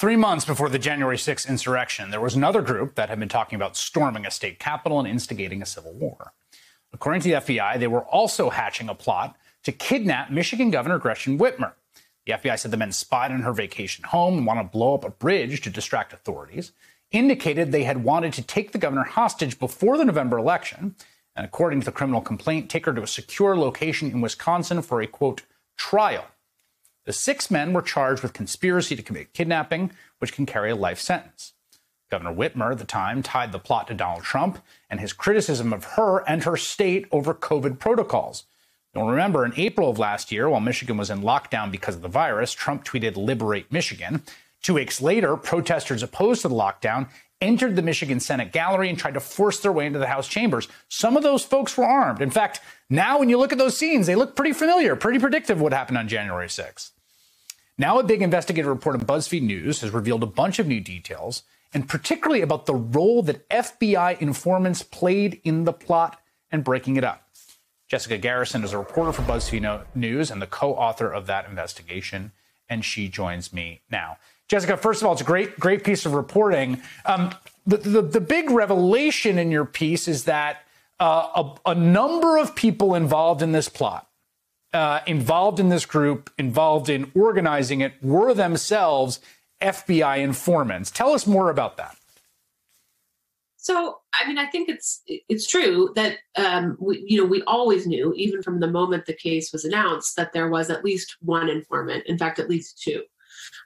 3 months before the January 6th insurrection, there was another group that had been talking about storming a state capitol and instigating a civil war. According to the FBI, they were also hatching a plot to kidnap Michigan Governor Gretchen Whitmer. The FBI said the men spied on her vacation home and wanted to blow up a bridge to distract authorities, indicated they had wanted to take the governor hostage before the November election, and according to the criminal complaint, take her to a secure location in Wisconsin for a, quote, trial. The 6 men were charged with conspiracy to commit kidnapping, which can carry a life sentence. Governor Whitmer, at the time, tied the plot to Donald Trump and his criticism of her and her state over COVID protocols. You'll remember in April of last year, while Michigan was in lockdown because of the virus, Trump tweeted, "Liberate Michigan." 2 weeks later, protesters opposed to the lockdown entered the Michigan Senate gallery and tried to force their way into the House chambers. Some of those folks were armed. In fact, now when you look at those scenes, they look pretty familiar, pretty predictive of what happened on January 6th. Now a big investigative report on BuzzFeed News has revealed a bunch of new details, and particularly about the role that FBI informants played in the plot and breaking it up. Jessica Garrison is a reporter for BuzzFeed News and the co-author of that investigation, and she joins me now. Jessica, first of all, it's a great piece of reporting. The big revelation in your piece is that a number of people involved in this plot, involved in this group, involved in organizing it, were themselves FBI informants. Tell us more about that. So, I mean, I think it's true that we always knew, even from the moment the case was announced, that there was at least one informant. In fact, at least 2.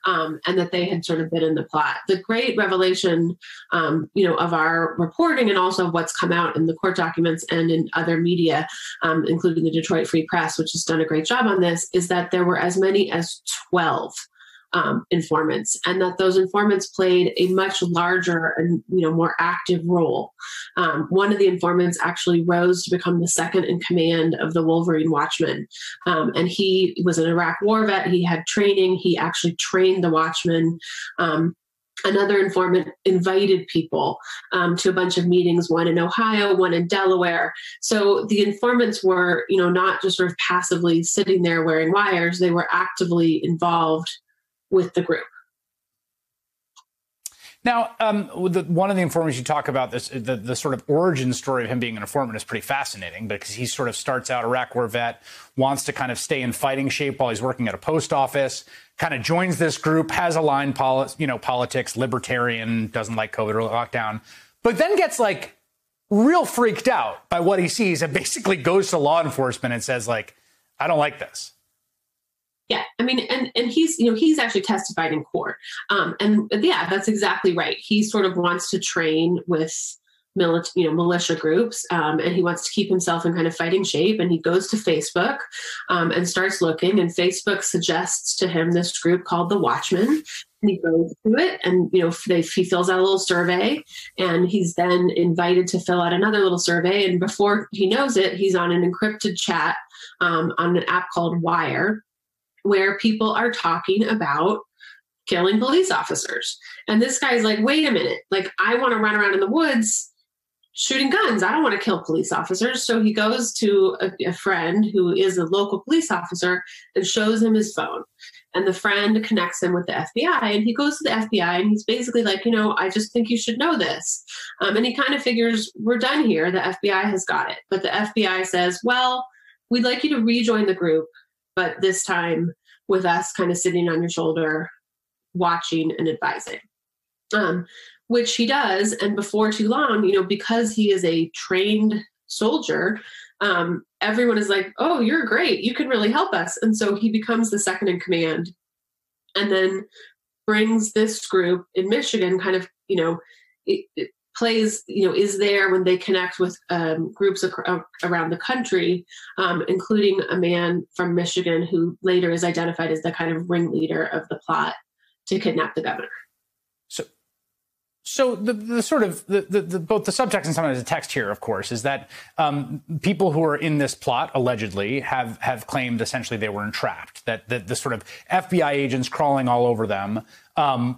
And that they had sort of been in the plot. The great revelation, of our reporting and also of what's come out in the court documents and in other media, including the Detroit Free Press, which has done a great job on this, is that there were as many as 12 informants, and that those informants played a much larger and more active role. One of the informants actually rose to become the second in command of the Wolverine Watchmen, and he was an Iraq War vet. He had training. He actually trained the Watchmen. Another informant invited people to a bunch of meetings, one in Ohio, one in Delaware. So the informants were, not just sort of passively sitting there wearing wires. They were actively involved with the group. Now, one of the informants you talk about, the sort of origin story of him being an informant is pretty fascinating, because he sort of starts out Iraq War vet, wants to kind of stay in fighting shape while he's working at a post office, kind of joins this group, has aligned politics, libertarian, doesn't like COVID or lockdown, but then gets like real freaked out by what he sees and basically goes to law enforcement and says, like, I don't like this. Yeah, I mean, and he's actually testified in court. And yeah, that's exactly right. He sort of wants to train with militia groups, and he wants to keep himself in kind of fighting shape. And he goes to Facebook and starts looking, and Facebook suggests to him this group called the Watchmen. And he goes to it, and he fills out a little survey, and he's then invited to fill out another little survey. And before he knows it, he's on an encrypted chat on an app called Wire, where people are talking about killing police officers. And this guy's like, wait a minute, like, I want to run around in the woods shooting guns. I don't want to kill police officers. So he goes to a friend who is a local police officer and shows him his phone. And the friend connects him with the FBI, and he goes to the FBI, and he's basically like, I just think you should know this. And he kind of figures, we're done here. The FBI has got it. But the FBI says, well, we'd like you to rejoin the group, but this time with us kind of sitting on your shoulder, watching and advising, which he does. And before too long, because he is a trained soldier, everyone is like, oh, you're great. You can really help us. And so he becomes the second in command, and then brings this group in Michigan kind of, it plays, is there when they connect with groups around the country, including a man from Michigan who later is identified as the kind of ringleader of the plot to kidnap the governor. So the sort of both the subtext and sometimes the text here, of course, is that people who are in this plot allegedly have claimed essentially they were entrapped, that the sort of FBI agents crawling all over them,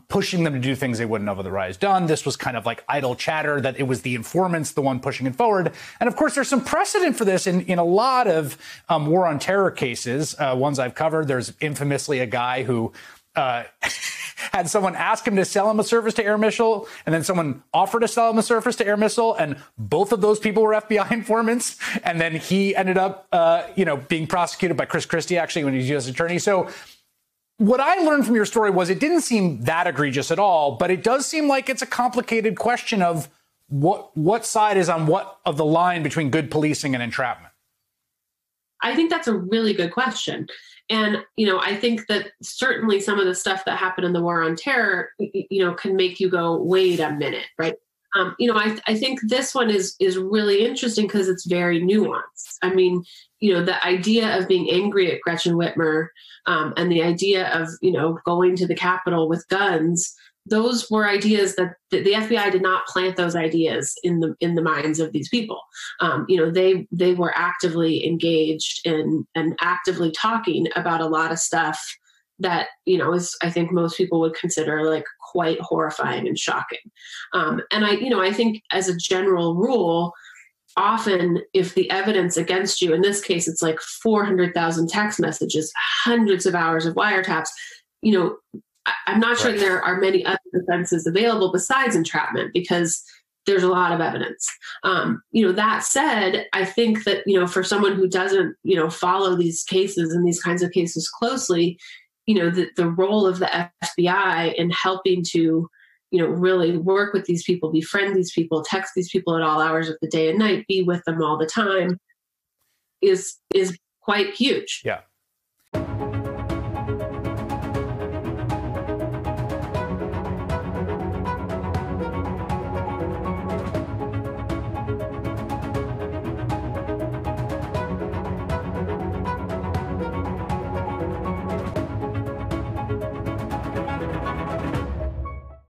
pushing them to do things they wouldn't have otherwise done. This was kind of like idle chatter, that it was the informants, the one pushing it forward. And of course, there's some precedent for this in a lot of war on terror cases, ones I've covered. There's infamously a guy who had someone ask him to sell him a service to Air Missile, and then someone offered to sell him a service to Air Missile, and both of those people were FBI informants, and then he ended up, being prosecuted by Chris Christie, actually, when he was U.S. attorney. So what I learned from your story was it didn't seem that egregious at all, but it does seem like it's a complicated question of what side is on what of the line between good policing and entrapment. I think that's a really good question. And, I think that certainly some of the stuff that happened in the war on terror, can make you go, wait a minute, right? I think this one is really interesting because it's very nuanced. I mean, the idea of being angry at Gretchen Whitmer and the idea of, going to the Capitol with guns, those were ideas that the FBI did not plant those ideas in the minds of these people. They were actively engaged in and actively talking about a lot of stuff that, I think most people would consider like quite horrifying and shocking. And I think as a general rule, often if the evidence against you, in this case, it's like 400,000 text messages, hundreds of hours of wiretaps, I'm not sure there are many other defenses available besides entrapment because there's a lot of evidence. That said, I think that, for someone who doesn't, follow these cases and these kinds of cases closely, the role of the FBI in helping to, really work with these people, befriend these people, text these people at all hours of the day and night, be with them all the time is quite huge. Yeah.